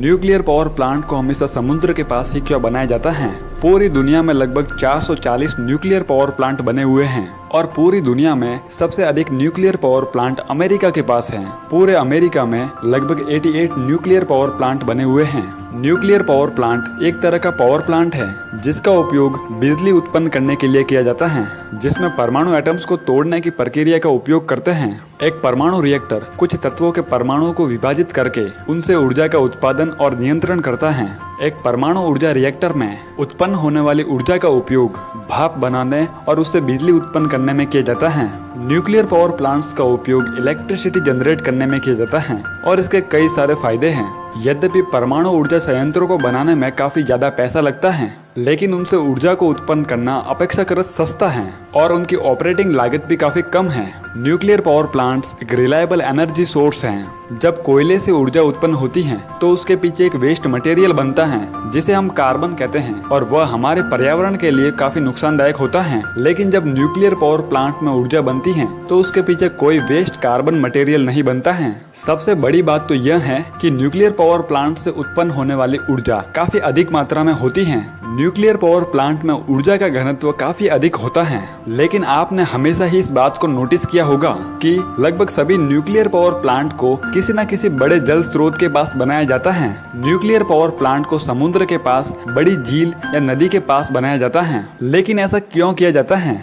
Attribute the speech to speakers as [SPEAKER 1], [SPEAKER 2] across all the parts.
[SPEAKER 1] Nuclear power plant को हमेशा समुद्र के पास ही क्यों बनाया जाता है? पूरी दुनिया में लगभग 440 न्यूक्लियर पावर प्लांट बने हुए हैं और पूरी दुनिया में सबसे अधिक न्यूक्लियर पावर प्लांट अमेरिका के पास हैं। पूरे अमेरिका में लगभग 88 न्यूक्लियर पावर प्लांट बने हुए हैं। न्यूक्लियर पावर प्लांट एक तरह का पावर प्लांट है जिसका उपयोग बिजली उत्पन्न करने के लिए किया जाता है, जिसमें परमाणु एटम्स को तोड़ने की प्रक्रिया का उपयोग करते हैं। एक परमाणु रिएक्टर कुछ तत्वों के परमाणुओं को विभाजित करके उनसे ऊर्जा का उत्पादन और नियंत्रण करता है। एक परमाणु ऊर्जा रिएक्टर में उत्पन्न होने वाली ऊर्जा का उपयोग भाप बनाने और उससे बिजली उत्पन्न करने में किया जाता है। न्यूक्लियर पावर प्लांट्स का उपयोग इलेक्ट्रिसिटी जनरेट करने में किया जाता है और इसके कई सारे फायदे हैं। यद्यपि परमाणु ऊर्जा संयंत्रों को बनाने में काफी ज्यादा पैसा लगता है, लेकिन उनसे ऊर्जा को उत्पन्न करना अपेक्षाकृत सस्ता है और उनकी ऑपरेटिंग लागत भी काफी कम है। न्यूक्लियर पावर प्लांट्स एक रिलायबल एनर्जी सोर्स हैं। जब कोयले से ऊर्जा उत्पन्न होती है तो उसके पीछे एक वेस्ट मटेरियल बनता है जिसे हम कार्बन कहते हैं और वह हमारे पर्यावरण के लिए काफी नुकसानदायक होता है। लेकिन जब न्यूक्लियर पावर प्लांट में ऊर्जा बनती है तो उसके पीछे कोई वेस्ट कार्बन मटेरियल नहीं बनता है। सबसे बड़ी बात तो यह है कि न्यूक्लियर पावर प्लांट से उत्पन्न होने वाली ऊर्जा काफी अधिक मात्रा में होती है। न्यूक्लियर पावर प्लांट में ऊर्जा का घनत्व काफी अधिक होता है, लेकिन आपने हमेशा ही इस बात को नोटिस किया होगा कि लगभग सभी न्यूक्लियर पावर प्लांट को किसी न किसी बड़े जल स्रोत के पास बनाया जाता है। न्यूक्लियर पावर प्लांट को समुद्र के पास, बड़ी झील या नदी के पास बनाया जाता है। लेकिन ऐसा क्यों किया जाता है?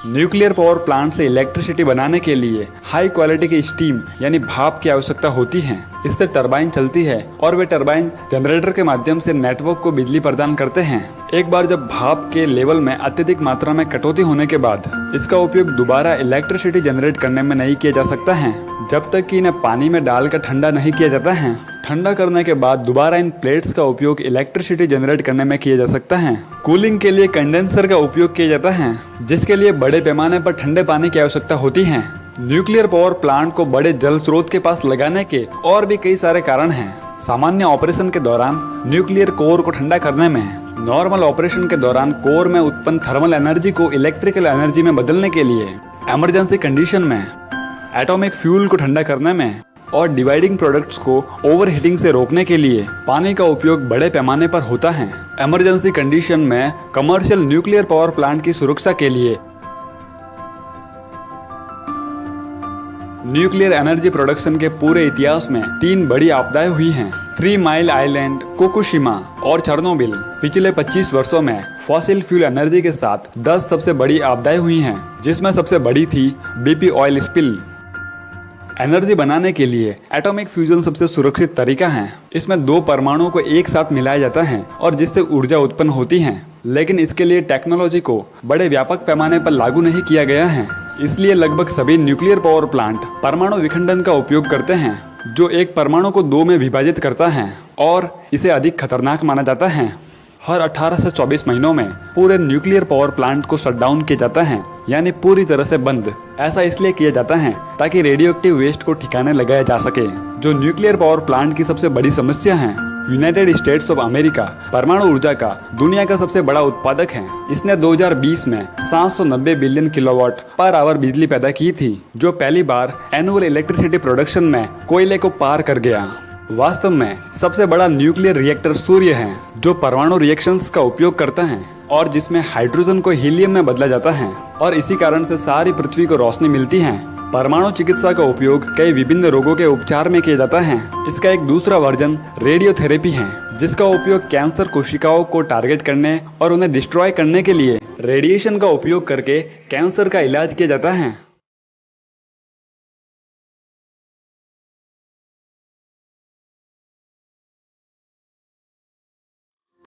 [SPEAKER 1] न्यूक्लियर पावर प्लांट से इलेक्ट्रिसिटी बनाने के लिए हाई क्वालिटी की स्टीम यानी भाप की आवश्यकता होती है। इससे टरबाइन चलती है और वे टरबाइन जनरेटर के माध्यम से नेटवर्क को बिजली प्रदान करते हैं। एक बार जब भाप के लेवल में अत्यधिक मात्रा में कटौती होने के बाद इसका उपयोग दोबारा इलेक्ट्रिसिटी जनरेट करने में नहीं किया जा सकता है, जब तक कि इन्हें पानी में डालकर ठंडा नहीं किया जाता है। ठंडा करने के बाद दोबारा इन प्लेट्स का उपयोग इलेक्ट्रिसिटी जनरेट करने में किया जा सकता है। कूलिंग के लिए कंडेंसर का उपयोग किया जाता है, जिसके लिए बड़े पैमाने पर ठंडे पानी की आवश्यकता होती है। न्यूक्लियर पावर प्लांट को बड़े जल स्रोत के पास लगाने के और भी कई सारे कारण हैं। सामान्य ऑपरेशन के दौरान न्यूक्लियर कोर को ठंडा करने में, नॉर्मल ऑपरेशन के दौरान कोर में उत्पन्न थर्मल एनर्जी को इलेक्ट्रिकल एनर्जी में बदलने के लिए, इमरजेंसी कंडीशन में एटॉमिक फ्यूल को ठंडा करने में और डिवाइडिंग प्रोडक्ट्स को ओवरहीटिंग से रोकने के लिए पानी का उपयोग बड़े पैमाने पर होता है। इमरजेंसी कंडीशन में कमर्शियल न्यूक्लियर पावर प्लांट की सुरक्षा के लिए न्यूक्लियर एनर्जी प्रोडक्शन के पूरे इतिहास में 3 बड़ी आपदाएं हुई हैं। 3 माइल आइलैंड, फुकुशिमा और चेर्नोबिल। पिछले 25 वर्षों में फॉसिल फ्यूल एनर्जी के साथ 10 सबसे बड़ी आपदाएं हुई हैं, जिसमें सबसे बड़ी थी BP ऑयल स्पिल। एनर्जी बनाने के लिए एटॉमिक फ्यूजन सबसे सुरक्षित तरीका है। इसमें 2 परमाणुओं को एक साथ मिलाया जाता है और जिससे ऊर्जा उत्पन्न होती है, लेकिन इसके लिए टेक्नोलॉजी को बड़े व्यापक पैमाने पर लागू नहीं किया गया है। इसलिए लगभग सभी न्यूक्लियर पावर प्लांट परमाणु विखंडन का उपयोग करते हैं, जो एक परमाणु को 2 में विभाजित करता है और इसे अधिक खतरनाक माना जाता है। हर 18 से 24 महीनों में पूरे न्यूक्लियर पावर प्लांट को शटडाउन किया जाता है, यानी पूरी तरह से बंद। ऐसा इसलिए किया जाता है ताकि रेडियो एक्टिव वेस्ट को ठिकाने लगाया जा सके, जो न्यूक्लियर पावर प्लांट की सबसे बड़ी समस्या है। यूनाइटेड स्टेट्स ऑफ अमेरिका परमाणु ऊर्जा का दुनिया का सबसे बड़ा उत्पादक है। इसने 2020 में 790 बिलियन किलोवाट पर आवर बिजली पैदा की थी, जो पहली बार एनुअल इलेक्ट्रिसिटी प्रोडक्शन में कोयले को पार कर गया। वास्तव में सबसे बड़ा न्यूक्लियर रिएक्टर सूर्य है, जो परमाणु रिएक्शंस का उपयोग करता है और जिसमें हाइड्रोजन को हीलियम में बदला जाता है और इसी कारण से सारी पृथ्वी को रोशनी मिलती है। परमाणु चिकित्सा का उपयोग कई विभिन्न रोगों के उपचार में किया जाता है। इसका एक दूसरा वर्जन रेडियोथेरेपी है, जिसका उपयोग कैंसर कोशिकाओं को टारगेट करने और उन्हें डिस्ट्रॉय करने के लिए रेडिएशन का उपयोग करके कैंसर का इलाज किया जाता है।